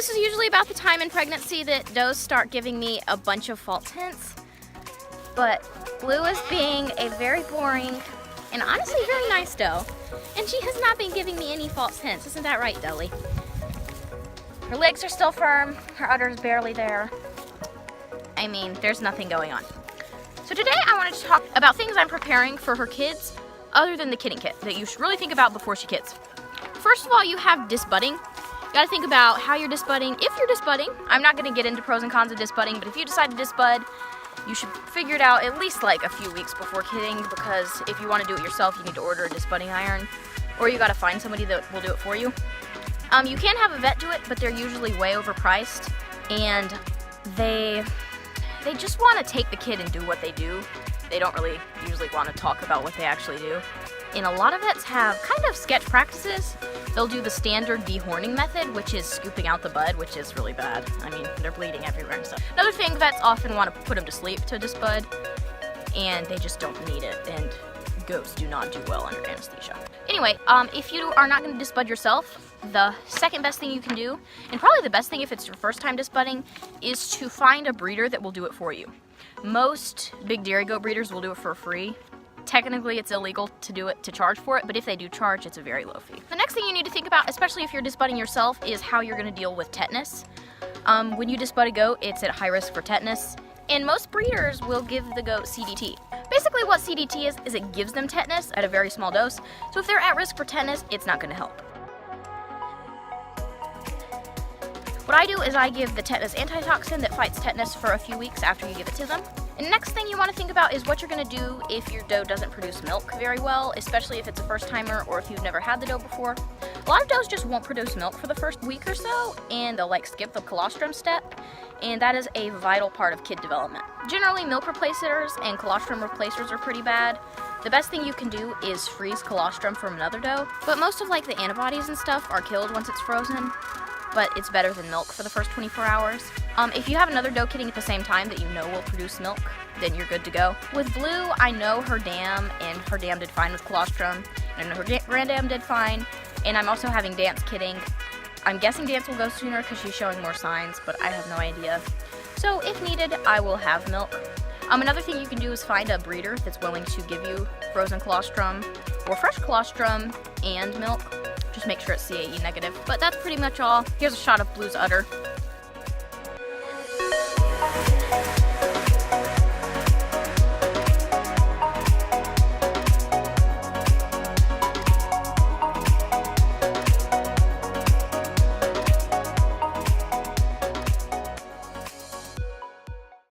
this is usually about the time in pregnancy that does start giving me a bunch of false hints. But Blue is being a very boring and honestly very nice doe. And she has not been giving me any false hints. Isn't that right, Dolly? Her legs are still firm. Her udder is barely there. I mean, there's nothing going on. So today I wanted to talk about things I'm preparing for her kids other than the kidding kit that you should really think about before she kids. First of all, you have disbudding. You gotta think about how you're disbudding. If you're disbudding, I'm not gonna get into pros and cons of disbudding, but if you decide to disbud, you should figure it out at least like a few weeks before kidding, because if you wanna do it yourself, you need to order a disbudding iron, or you gotta find somebody that will do it for you. You can have a vet do it, but they're usually way overpriced, and they just wanna take the kid and do what they do. They don't really usually wanna talk about what they actually do. And a lot of vets have kind of sketch practices. They'll do the standard dehorning method, which is scooping out the bud, which is really bad. I mean, they're bleeding everywhere and stuff. Another thing, vets often want to put them to sleep to disbud, and they just don't need it, and goats do not do well under anesthesia. Anyway, if you are not going to disbud yourself, the second best thing you can do, and probably the best thing if it's your first time disbudding, is to find a breeder that will do it for you. Most big dairy goat breeders will do it for free. Technically, it's illegal to do it, to charge for it, but if they do charge, it's a very low fee. The next thing you need to think about, especially if you're disbudding yourself, is how you're going to deal with tetanus. When you disbud a goat, it's at high risk for tetanus, and most breeders will give the goat CDT. Basically, what CDT is it gives them tetanus at a very small dose, so if they're at risk for tetanus, it's not going to help. What I do is I give the tetanus antitoxin that fights tetanus for a few weeks after you give it to them. And the next thing you want to think about is what you're going to do if your doe doesn't produce milk very well, especially if it's a first timer or if you've never had the doe before. A lot of does just won't produce milk for the first week or so, and they'll like skip the colostrum step, and that is a vital part of kid development. Generally, milk replacers and colostrum replacers are pretty bad. The best thing you can do is freeze colostrum from another doe, but most of like the antibodies and stuff are killed once it's frozen. But it's better than milk for the first 24 hours. If you have another doe kidding at the same time that you know will produce milk, then you're good to go. With Blue, I know her dam, and her dam did fine with colostrum, and I know her grand dam did fine, and I'm also having Dance kidding. I'm guessing Dance will go sooner because she's showing more signs, but I have no idea. So if needed, I will have milk. Another thing you can do is find a breeder that's willing to give you frozen colostrum or fresh colostrum and milk. Just make sure it's CAE negative. But that's pretty much all. Here's a shot of Blue's udder.